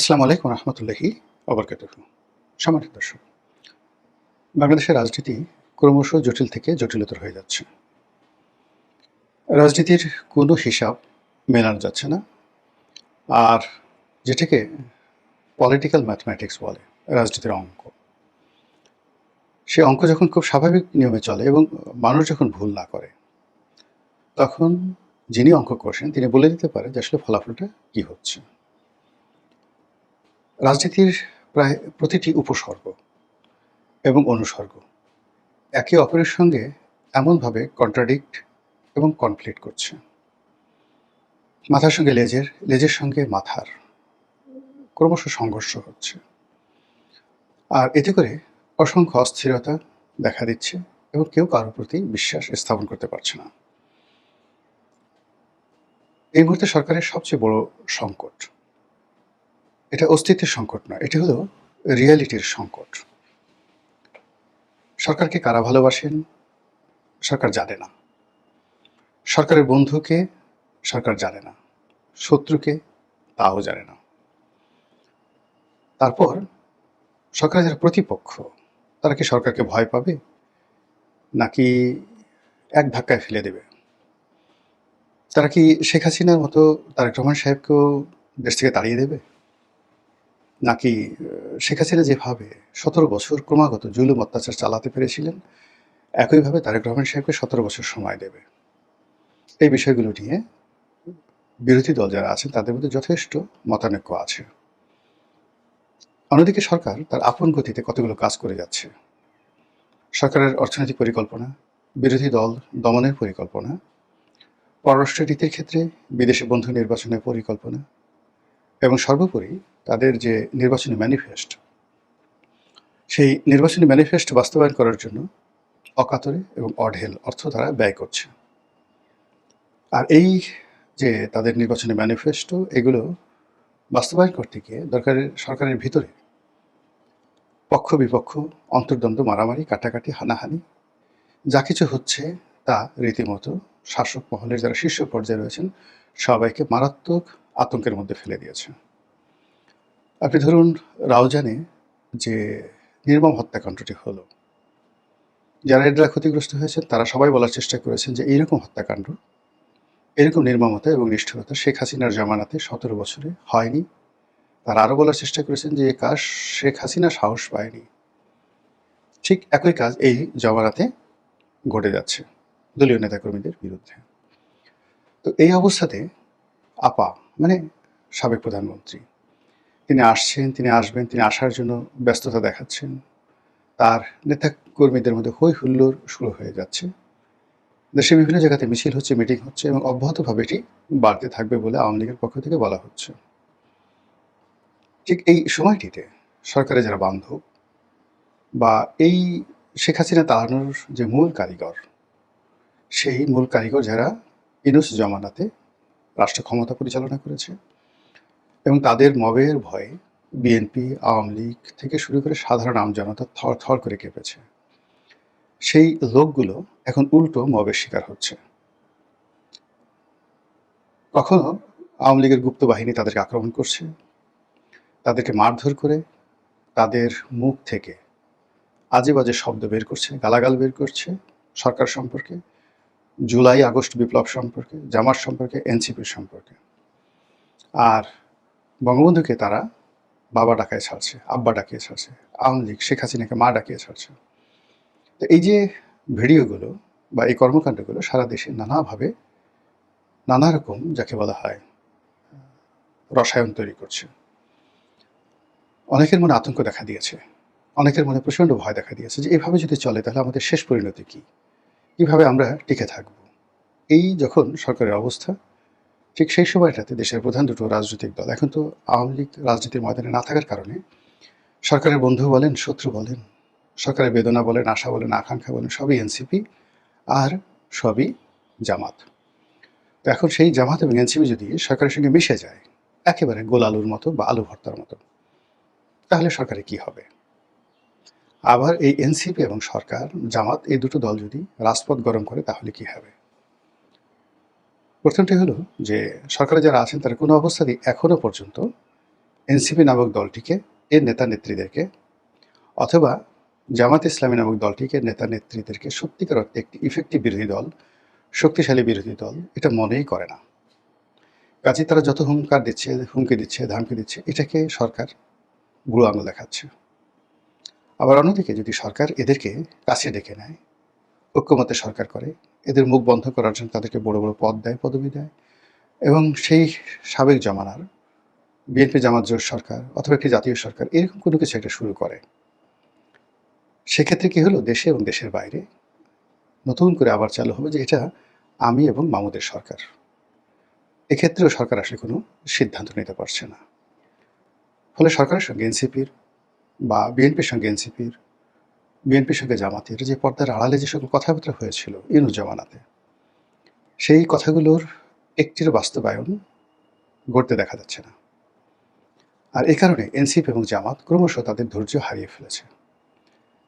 আসসালামু আলাইকুম রহমতুল্লাহি অবরকাতুহু। সম্মানিত দর্শক, বাংলাদেশের রাজনীতি ক্রমশ জটিল থেকে জটিলতর হয়ে যাচ্ছে। রাজনীতির কোনো হিসাব মেলানো যাচ্ছে না। আর যেটাকে পলিটিক্যাল ম্যাথমেটিক্স বলে, রাজনীতির অঙ্ক। সে অঙ্ক যখন খুব স্বাভাবিক নিয়মে চলে এবং মানুষ যখন ভুল না করে, তখন যিনি অঙ্ক কষেন তিনি বলে দিতে পারেন যে আসলে ফলাফলটা কী হচ্ছে। রাজনীতির প্রায় প্রতিটি উপসর্গ এবং অনুসর্গ একে অপরের সঙ্গে এমনভাবে কন্ট্রাডিক্ট এবং কনফ্লিক্ট করছে। মাথার সঙ্গে লেজের, লেজের সঙ্গে মাথার ক্রমশ সংঘর্ষ হচ্ছে। আর এতে করে অসংখ্য অস্থিরতা দেখা দিচ্ছে এবং কেউ কারোর প্রতি বিশ্বাস স্থাপন করতে পারছে না। এই মুহূর্তে সরকারের সবচেয়ে বড় সংকট, এটা অস্তিত্বের সংকট নয়, এটি হলো রিয়ালিটির সংকট। সরকারকে কারা ভালোবাসেন সরকার জানে না, সরকারের বন্ধুকে সরকার জানে না, শত্রুকে তাও জানে না। তারপর সরকারের যারা প্রতিপক্ষ, তারা কি সরকারকে ভয় পাবে, নাকি এক ধাক্কায় ফেলে দেবে? তারা কি শেখ হাসিনার মতো তারেক রহমান সাহেবকেও দেশ থেকে তাড়িয়ে দেবে, নাকি শেখ হাসিনা যেভাবে ১৭ বছর ক্রমাগত জুলুম অত্যাচার চালাতে পেরেছিলেন, একইভাবে তারেক রহমান সাহেবকে ১৭ বছর সময় দেবে? এই বিষয়গুলো নিয়ে বিরোধী দল যারা আছেন তাদের মধ্যে যথেষ্ট মতানৈক্য আছে। অন্যদিকে সরকার তার আপন গতিতে কতগুলো কাজ করে যাচ্ছে। সরকারের অর্থনৈতিক পরিকল্পনা, বিরোধী দল দমনের পরিকল্পনা, পররাষ্ট্রনীতির ক্ষেত্রে বিদেশি বন্ধু নির্বাচনের পরিকল্পনা এবং সর্বোপরি তাদের যে নির্বাচনী ম্যানিফেস্ট, সেই নির্বাচনী ম্যানিফেস্ট বাস্তবায়ন করার জন্য অকাতরে এবং অঢেল অর্থ তারা ব্যয় করছে। আর এই যে তাদের নির্বাচনী ম্যানিফেস্টো, এগুলো বাস্তবায়ন করতে গিয়ে সরকারের ভিতরে পক্ষ বিপক্ষ, অন্তর্দ্বন্দ্ব, মারামারি, কাটাকাটি, হানাহানি যা কিছু হচ্ছে তা রীতিমতো শাসক মহলের যারা শীর্ষ পর্যায়ে রয়েছেন সবাইকে মারাত্মক আতঙ্কের মধ্যে ফেলে দিয়েছে। আপনি ধরুন রাউজানে যে নির্মম হত্যাকাণ্ডটি হলো, যারা এর দ্বারা ক্ষতিগ্রস্ত হয়েছেন তারা সবাই বলার চেষ্টা করেছেন যে এইরকম হত্যাকাণ্ড, এরকম নির্মমতা এবং নিষ্ঠুরতা শেখ হাসিনার জামানাতে ১৭ বছরে হয়নি। তারা আরও বলার চেষ্টা করেছেন যে এই কাজ শেখ হাসিনা সাহস পায়নি। ঠিক একই কাজ এই জামানাতে ঘটে যাচ্ছে দলীয় নেতাকর্মীদের বিরুদ্ধে। তো এই অবস্থাতে আপা মানে সাবেক প্রধানমন্ত্রী, তিনি আসছেন, তিনি আসবেন, তিনি আসার জন্য ব্যস্ততা দেখাচ্ছেন। তার নেতাকর্মীদের মধ্যে হৈ হুল্লোড় শুরু হয়ে যাচ্ছে। দেশের বিভিন্ন জায়গাতে মিছিল হচ্ছে, মিটিং হচ্ছে এবং অব্যাহতভাবে এটি বাড়তে থাকবে বলে আওয়ামী লীগের পক্ষ থেকে বলা হচ্ছে। ঠিক এই সময়টিতে সরকারের যারা বান্ধব বা এই শেখ হাসিনা তাড়ানোর যে মূল কারিগর, সেই মূল কারিগর যারা ইউনূস জমানাতে রাষ্ট্র ক্ষমতা পরিচালনা করেছে এবং তাদের মবের ভয়ে বিএনপি, আওয়ামী লীগ থেকে শুরু করে সাধারণ আমজনতা থর থর করে কেঁপেছে। সেই লোকগুলো এখন উল্টো মবের শিকার হচ্ছে। কখনো আওয়ামী লীগের গুপ্ত বাহিনী তাদেরকে আক্রমণ করছে, তাদেরকে মারধর করে তাদের মুখ থেকে আজে বাজে শব্দ বের করছে, গালাগাল বের করছে সরকার সম্পর্কে, জুলাই আগস্ট বিপ্লব সম্পর্কে, জামাত সম্পর্কে, এনসিপির সম্পর্কে। আর বঙ্গবন্ধুকে তারা বাবা ডাকায় ছাড়ছে, আব্বা ডাকিয়ে ছাড়ছে, আওয়ামী লীগ শেখ হাসিনাকে মা ডাকিয়ে ছাড়ছে। তো এই যে ভিডিওগুলো বা এই কর্মকাণ্ডগুলো সারা দেশে নানাভাবে নানা রকম যাকে বলা হয় রসায়ন তৈরি করছে। অনেকের মনে আতঙ্ক দেখা দিয়েছে, অনেকের মনে প্রচণ্ড ভয় দেখা দিয়েছে যে এভাবে যদি চলে তাহলে আমাদের শেষ পরিণতি কী, কীভাবে আমরা টিকে থাকব। এই যখন সরকারের অবস্থা, ঠিক সেই সময়টাতে দেশের প্রধান দুটো রাজনৈতিক দল, এখন তো আওয়ামী লীগ রাজনীতির ময়দানে না থাকার কারণে সরকারের বন্ধু বলেন, শত্রু বলেন, সরকারের বেদনা বলেন, আশা বলেন, আকাঙ্ক্ষা বলেন, সবই এনসিপি আর সবই জামাত। তো এখন সেই জামাত এবং এনসিপি যদি সরকারের সঙ্গে মিশে যায় একেবারে গোল আলুর মতো বা আলু ভর্তার মতো, তাহলে সরকারে কি হবে? আবার এই এনসিপি এবং সরকার, জামাত, এই দুটো দল যদি রাজপথ গরম করে তাহলে কি হবে? প্রথমটি হলো যে সরকারে যারা আছেন তারা কোনো অবস্থাতেই এখনো পর্যন্ত এনসিপি নামক দলটিকে, এর নেতা নেত্রীদেরকে, অথবা জামাত ইসলামী নামক দলটিকে, নেতা নেত্রীদেরকে সত্যিকার অর্থে একটি ইফেক্টিভ বিরোধী দল, শক্তিশালী বিরোধী দল এটা মনেই করে না। কাজে তারা যত হুমকি দিচ্ছে, ধামকি দিচ্ছে, এটাকে সরকার বুড়ো আঙুল দেখাচ্ছে। আবার অন্যদিকে যদি সরকার এদেরকে কাছে ডেকে নেয়, ঐক্যমত্যে সরকার করে, এদের মুখ বন্ধ করার জন্য তাদেরকে বড় বড় পদ দেয়, পদবি দেয়, এবং সেই সাবেক জমানার বিএনপি জামাত জোট সরকার অথবা একটি জাতীয় সরকার এরকম কোনো কিছু একটা শুরু করে, সেক্ষেত্রে কি হলো, দেশে এবং দেশের বাইরে নতুন করে আবার চালু হবে যে এটা আমি এবং মামুদের সরকার। এক্ষেত্রেও সরকার আসলে কোনো সিদ্ধান্ত নিতে পারছে না। ফলে সরকারের সঙ্গে এনসিপির বা বিএনপির সঙ্গে এনসিপির, বিএনপির সঙ্গে জামাতের যে পর্দার আড়ালে যে সকল কথাবার্তা হয়েছিল ইউনূস জমানাতে, সেই কথাগুলোর একটির বাস্তবায়ন ঘটতে দেখা যাচ্ছে না। আর এ কারণে এনসিপি এবং জামাত ক্রমশ তাদের ধৈর্য হারিয়ে ফেলেছে।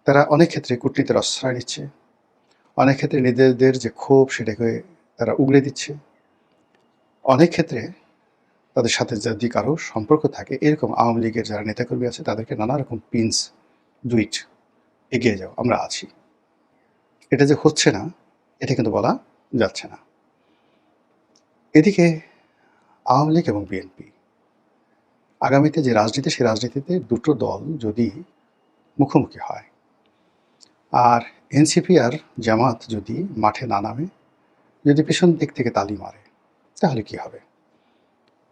তারা অনেক ক্ষেত্রে কূটনীতির আশ্রয় নিচ্ছে, অনেক ক্ষেত্রে নিজেদের যে ক্ষোভ সেটাকে তারা উগড়ে দিচ্ছে, অনেক ক্ষেত্রে তাদের সাথে যদি কারো সম্পর্ক থাকে, এরকম আওয়ামী লীগের যারা নেতাকর্মী আছে তাদেরকে নানা রকম পিন্স, ডুইট, এগিয়ে যাও, আমরা আছি। এটা যে হচ্ছে না এটা কিন্তু বলা যাচ্ছে না। এদিকে আওয়ামী লীগ এবং বিএনপি আগামীতে যে রাজনীতি, সেই রাজনীতিতে দুটো দল যদি মুখোমুখি হয়, আর এনসিপি আর জামাত যদি মাঠে না নামে, যদি পেছন দিক থেকে তালি মারে, তাহলে কি হবে?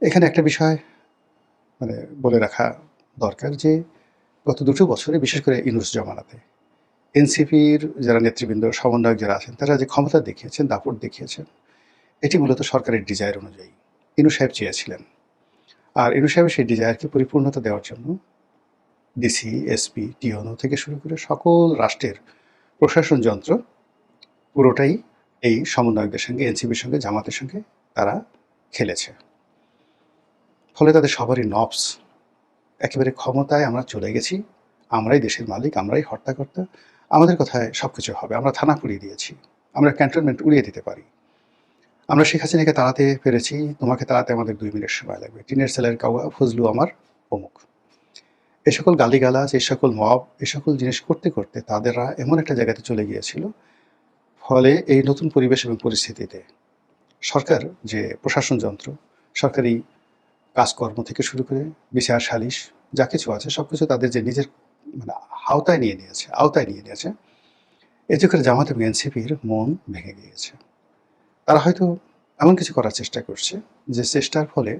এখানে একটা বিষয় বলে রাখা দরকার যে গত 2 বছরে, বিশেষ করে ইউনূস জমানাতে এনসিপির যারা নেতৃবৃন্দ, সমন্বয়ক যারা আছেন, তারা যে ক্ষমতা দেখিয়েছেন, দাপট দেখিয়েছেন, এটি মূলত সরকারের ডিজায়ার অনুযায়ী ইনূস সাহেব চেয়েছিলেন। আর ইনূস সাহেবের সেই ডিজায়ারকে পরিপূর্ণতা দেওয়ার জন্য ডিসি, এসপি, টিওনো থেকে শুরু করে সকল রাষ্ট্রের প্রশাসন যন্ত্র পুরোটাই এই সমন্বয়কদের সঙ্গে, এনসিপির সঙ্গে, জামাতের সঙ্গে তারা খেলেছে। ফলে তাদের সবারই নবস একেবারে ক্ষমতায় আমরা চলে গেছি, আমরাই দেশের মালিক, আমরাই হর্তাকর্তা, আমাদের কথায় সব কিছু হবে, আমরা থানা পুড়িয়ে দিয়েছি, আমরা ক্যান্টনমেন্ট উড়িয়ে দিতে পারি, আমরা শেখ হাসিনাকে তাড়াতে পেরেছি, তোমাকে তাড়াতে আমাদের 2 মিনিট সময় লাগবে, টিনের সেলের কাউয়া, ফজলু আমার অমুক। এ সকল গালিগালাজ, এই সকল মব, এ সকল জিনিস করতে করতে তাদেররা এমন একটা জায়গাতে চলে গিয়েছিল, ফলে এই নতুন পরিবেশ এবং পরিস্থিতিতে সরকার যে প্রশাসন যন্ত্র, সরকারি কাজকর্ম থেকে শুরু করে বিচার সালিশ যা কিছু আছে সব কিছু তাদের যে নিজের আওতায় নিয়ে নিয়েছে, এতে করে জামাত এবং এনসিপির মন ভেঙে গিয়েছে। তারা হয়তো এমন কিছু করার চেষ্টা করছে যে চেষ্টার ফলে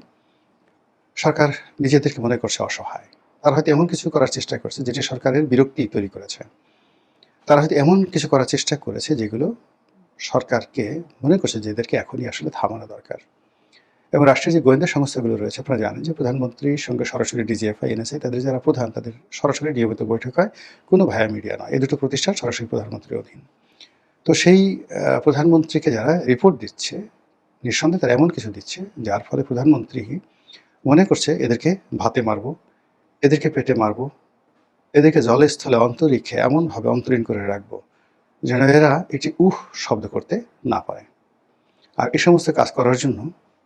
সরকার নিজেদেরকে মনে করছে অসহায়। তারা হয়তো এমন কিছু করার চেষ্টা করছে যেটি সরকারের বিরক্তি তৈরি করেছে। তারা হয়তো এমন কিছু করার চেষ্টা করেছে যেগুলো সরকারকে মনে করছে যে এদেরকে এখনই আসলে থামানো দরকার। এবং রাষ্ট্রের যে গোয়েন্দা সংস্থাগুলো রয়েছে, আপনারা জানেন যে প্রধানমন্ত্রীর সঙ্গে সরাসরি ডিজিএফআই, এনএসআই, তাদের যারা প্রধান, তাদের সরাসরি নিয়মিত বৈঠক হয়, কোনো ভায়া মিডিয়া নয়। এই দুটো প্রতিষ্ঠান সরাসরি প্রধানমন্ত্রীর অধীন। তো সেই প্রধানমন্ত্রীকে যারা রিপোর্ট দিচ্ছে, নিঃসন্দেহে তারা এমন কিছু দিচ্ছে যার ফলে প্রধানমন্ত্রী মনে করছে এদেরকে ভাতে মারবো, এদেরকে পেটে মারবো, এদেরকে জলে স্থলে অন্তরিক্ষে এমনভাবে অন্তরীণ করে রাখবো যেন এরা এটি শব্দ করতে না পারে। আর এই সমস্ত কাজ করার জন্য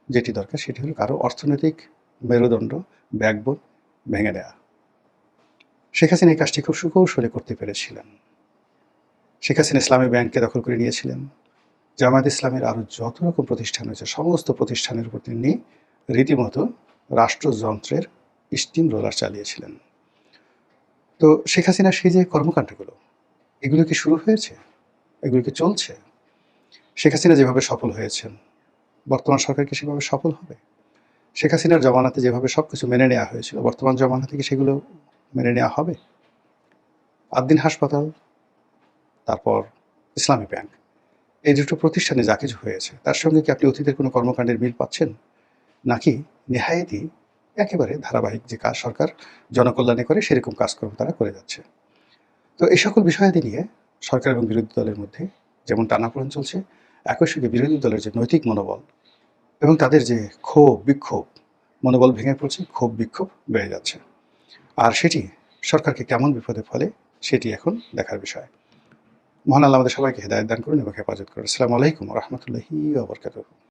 যেটি দরকার সেটি হলো কারো অর্থনৈতিক মেরুদণ্ড, ব্যাকবোন ভেঙে দেয়া। শেখ হাসিনা এই কাজটি খুব সুকৌশলে করতে পেরেছিলেন। শেখ হাসিনা ইসলামী ব্যাংককে দখল করে নিয়েছিলেন। জামায়াত ইসলামের আরও যত রকম প্রতিষ্ঠান রয়েছে সমস্ত প্রতিষ্ঠানের উপর তিনি রীতিমতো রাষ্ট্রযন্ত্রের স্টিম রোলার চালিয়েছিলেন। তো শেখ হাসিনার সেই যে কর্মকাণ্ডগুলো, এগুলো কি শুরু হয়েছে? এগুলো কি চলছে? শেখ হাসিনা যেভাবে সফল হয়েছেন, বর্তমান সরকার কি সেভাবে সফল হবে? শেখ হাসিনার জমানাতে যেভাবে সব কিছু মেনে নেওয়া হয়েছিল, বর্তমান জমানাতে কি সেগুলো মেনে নেওয়া হবে? আদ্দিন হাসপাতাল, তারপর ইসলামী ব্যাংক, এই দুটো প্রতিষ্ঠানে যা কিছু হয়েছে তার সঙ্গে কি আপনি অতীতের কোনো কর্মকাণ্ডের মিল পাচ্ছেন? নাকি নেহায়েতই একেবারে ধারাবাহিক যে কাজ সরকার জনকল্যাণে করে সেরকম কাজকর্ম তারা করে যাচ্ছে? তো এই সকল বিষয়াদি নিয়ে সরকার এবং বিরোধী দলের মধ্যে যেমন টানাপোড়েন চলছে, একই সঙ্গে বিরোধী দলের যে নৈতিক মনোবল এবং তাদের যে ক্ষোভ বিক্ষোভ, মনোবল ভেঙে পড়ছে, ক্ষোভ বিক্ষোভ বেড়ে যাচ্ছে। আর সেটি সরকারকে কেমন বিপদে ফেলে সেটি এখন দেখার বিষয়। মহান আল্লাহ আমাদের সবাইকে হেদায়েত দান করুন এবং হেফাজত করুন। আসসালামু আলাইকুম ওয়া রাহমাতুল্লাহি ওয়া বারাকাতুহু।